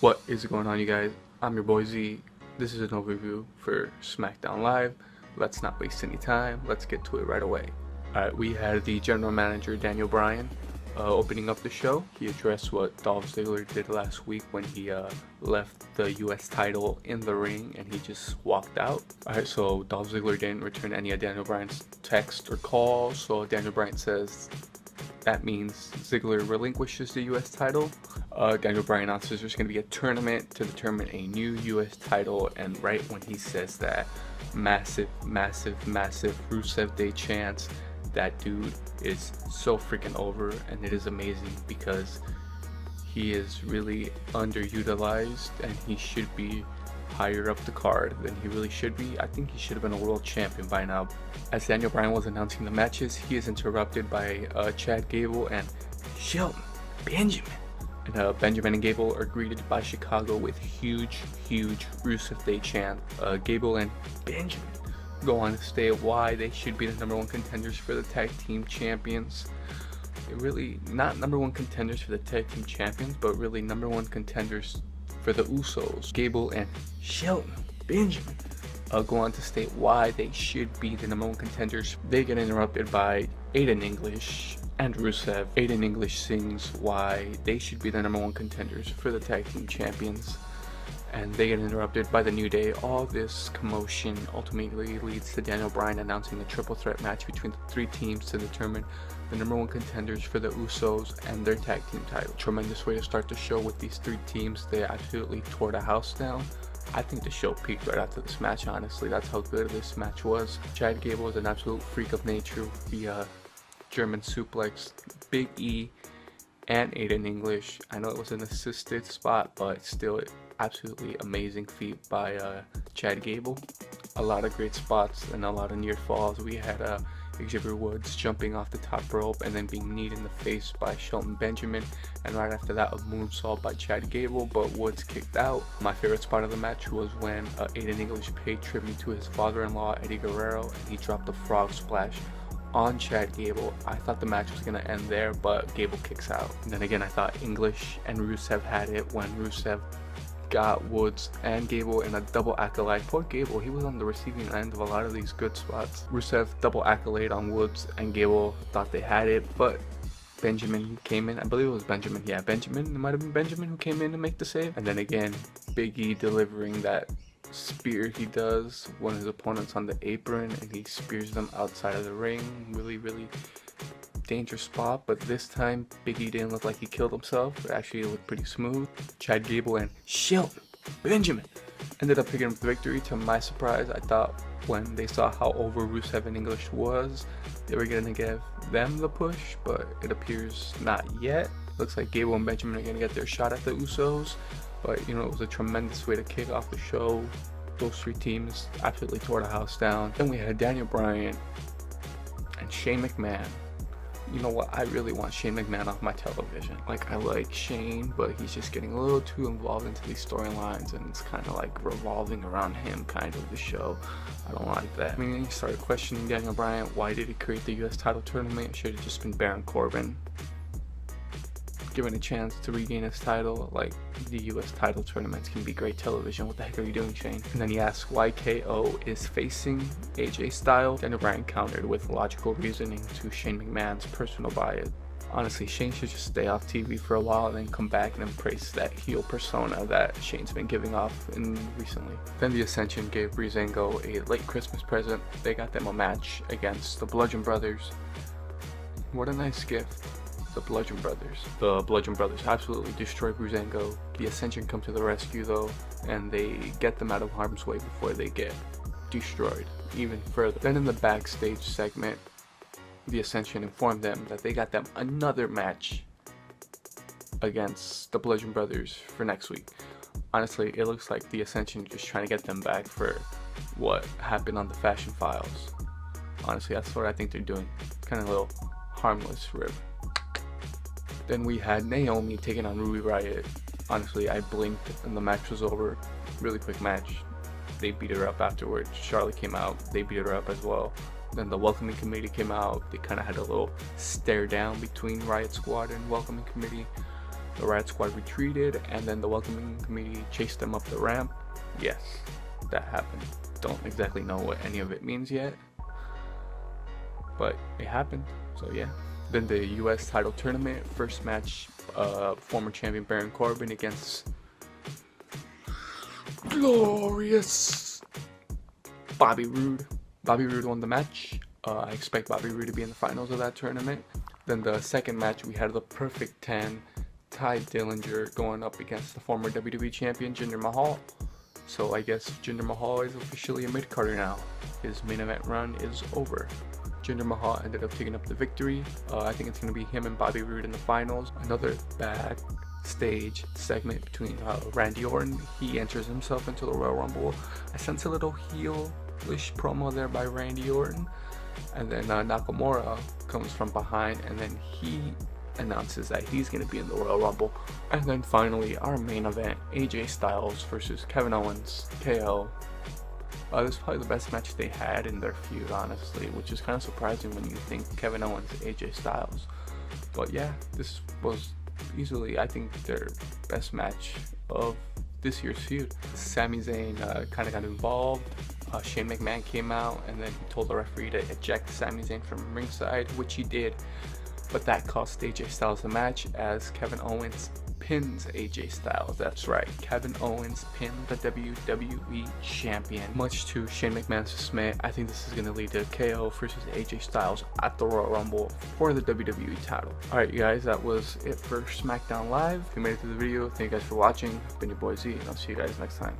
What is going on, you guys? I'm your boy Z. This is an overview for Smackdown Live. Let's not waste any time. Let's get to it right away. Alright, we had the general manager Daniel Bryan opening up the show. He addressed what Dolph Ziggler did last week when he left the US title in the ring and he just walked out. Alright, so Dolph Ziggler didn't return any of Daniel Bryan's text or calls, so Daniel Bryan says that means Ziggler relinquishes the US title. Daniel Bryan announces there's going to be a tournament to determine a new US title, and right when he says that, massive Rusev Day chants. That dude is so freaking over, and it is amazing because he is really underutilized and he should be higher up the card than he really should be. I think he should have been a world champion by now. As Daniel Bryan was announcing the matches, he is interrupted by Chad Gable and Shelton Benjamin. And Benjamin and Gable are greeted by Chicago with huge Rusev Day chant. Gable and Benjamin go on to state why they should be the #1 contenders for the tag team champions. Really not #1 contenders for the tag team champions, but really #1 contenders for the Usos. Gable and Shelton Benjamin go on to state why they should be the #1 contenders. They get interrupted by Aiden English and Rusev. Aiden English sings why they should be the #1 contenders for the tag team champions, and they get interrupted by the New Day. All this commotion ultimately leads to Daniel Bryan announcing a triple threat match between the three teams to determine the #1 contenders for the Usos and their tag team title. Tremendous way to start the show with these three teams. They absolutely tore the house down. I think the show peaked right after this match, honestly. That's how good this match was. Chad Gable is an absolute freak of nature. The German suplex, Big E, and Aiden English. I know it was an assisted spot, but still absolutely amazing feat by Chad Gable. A lot of great spots and a lot of near falls. We had Xavier Woods jumping off the top rope and then being kneed in the face by Shelton Benjamin, and right after that a moonsault by Chad Gable, but Woods kicked out. My favorite spot of the match was when Aiden English paid tribute to his father-in-law Eddie Guerrero, and he dropped a frog splash on Chad Gable. I thought the match was going to end there, but Gable kicks out. And then again, I thought English and Rusev had it when Rusev got Woods and Gable in a double accolade. Poor Gable, he was on the receiving end of a lot of these good spots. Rusev double accolade on Woods, and Gable thought they had it, but Benjamin came in. I believe it was Benjamin. Yeah, Benjamin. It might have been Benjamin who came in to make the save. And then again, Big E delivering that spear he does when his opponent's on the apron, and he spears them outside of the ring. Really dangerous spot, but this time Big E didn't look like he killed himself. It actually looked pretty smooth. Chad Gable and Shelton Benjamin ended up picking up the victory. To my surprise, I thought when they saw how over Rusev and English was, they were going to give them the push, but it appears not yet. Looks like Gable and Benjamin are going to get their shot at the Usos, but you know, it was a tremendous way to kick off the show. Those three teams absolutely tore the house down. Then we had Daniel Bryan and Shane McMahon. You know what? I really want Shane McMahon off my television. Like, I like Shane, but he's just getting a little too involved into these storylines, and it's kind of like revolving around him, kind of, the show. I don't like that. I mean, you started questioning Daniel Bryan. Why did he create the US title tournament? It should have just been Baron Corbin given a chance to regain his title. Like, the US title tournaments can be great television. What the heck are you doing, Shane? And then he asked why KO is facing AJ Styles. Daniel Bryan countered with logical reasoning to Shane McMahon's personal bias. Honestly, Shane should just stay off TV for a while and then come back and embrace that heel persona that Shane's been giving off recently. Then the Ascension gave Breezango a late Christmas present. They got them a match against the Bludgeon Brothers. What a nice gift. The Bludgeon Brothers. The Bludgeon Brothers absolutely destroy Breezango. The Ascension come to the rescue though, and they get them out of harm's way before they get destroyed even further. Then in the backstage segment, the Ascension informed them that they got them another match against the Bludgeon Brothers for next week. Honestly, it looks like the Ascension just trying to get them back for what happened on the Fashion Files. Honestly, that's what I think they're doing. Kind of a little harmless rib. Then we had Naomi taking on Ruby Riott. Honestly, I blinked and the match was over. Really quick match. They beat her up afterwards. Charlotte came out. They beat her up as well. Then the welcoming committee came out. They kind of had a little stare down between Riot Squad and welcoming committee. The Riot Squad retreated, and then the welcoming committee chased them up the ramp. Yes, that happened. Don't exactly know what any of it means yet, but it happened. So yeah. Then the US title tournament, first match, former champion Baron Corbin against glorious Bobby Roode. Bobby Roode won the match. I expect Bobby Roode to be in the finals of that tournament. Then the second match, we had the Perfect 10, Ty Dillinger going up against the former WWE champion Jinder Mahal. So I guess Jinder Mahal is officially a mid-carder now. His main event run is over. Jinder Mahal ended up taking up the victory. I think it's going to be him and Bobby Roode in the finals. Another backstage segment between Randy Orton. He enters himself into the Royal Rumble. I sense a little heel-ish promo there by Randy Orton. And then Nakamura comes from behind, and then he announces that he's going to be in the Royal Rumble. And then finally, our main event, AJ Styles versus Kevin Owens, KO. This is probably the best match they had in their feud, honestly, which is kind of surprising when you think Kevin Owens and AJ Styles. But yeah, this was easily, I think, their best match of this year's feud. Sami Zayn kind of got involved. Shane McMahon came out, and then he told the referee to eject Sami Zayn from ringside, which he did. But that cost AJ Styles the match, as Kevin Owens pins AJ Styles. That's right, Kevin Owens pinned the WWE champion. Much to Shane McMahon's dismay, I think this is going to lead to KO versus AJ Styles at the Royal Rumble for the WWE title. Alright, you guys, that was it for SmackDown Live. If you made it through the video, thank you guys for watching. I've been your boy Z, and I'll see you guys next time.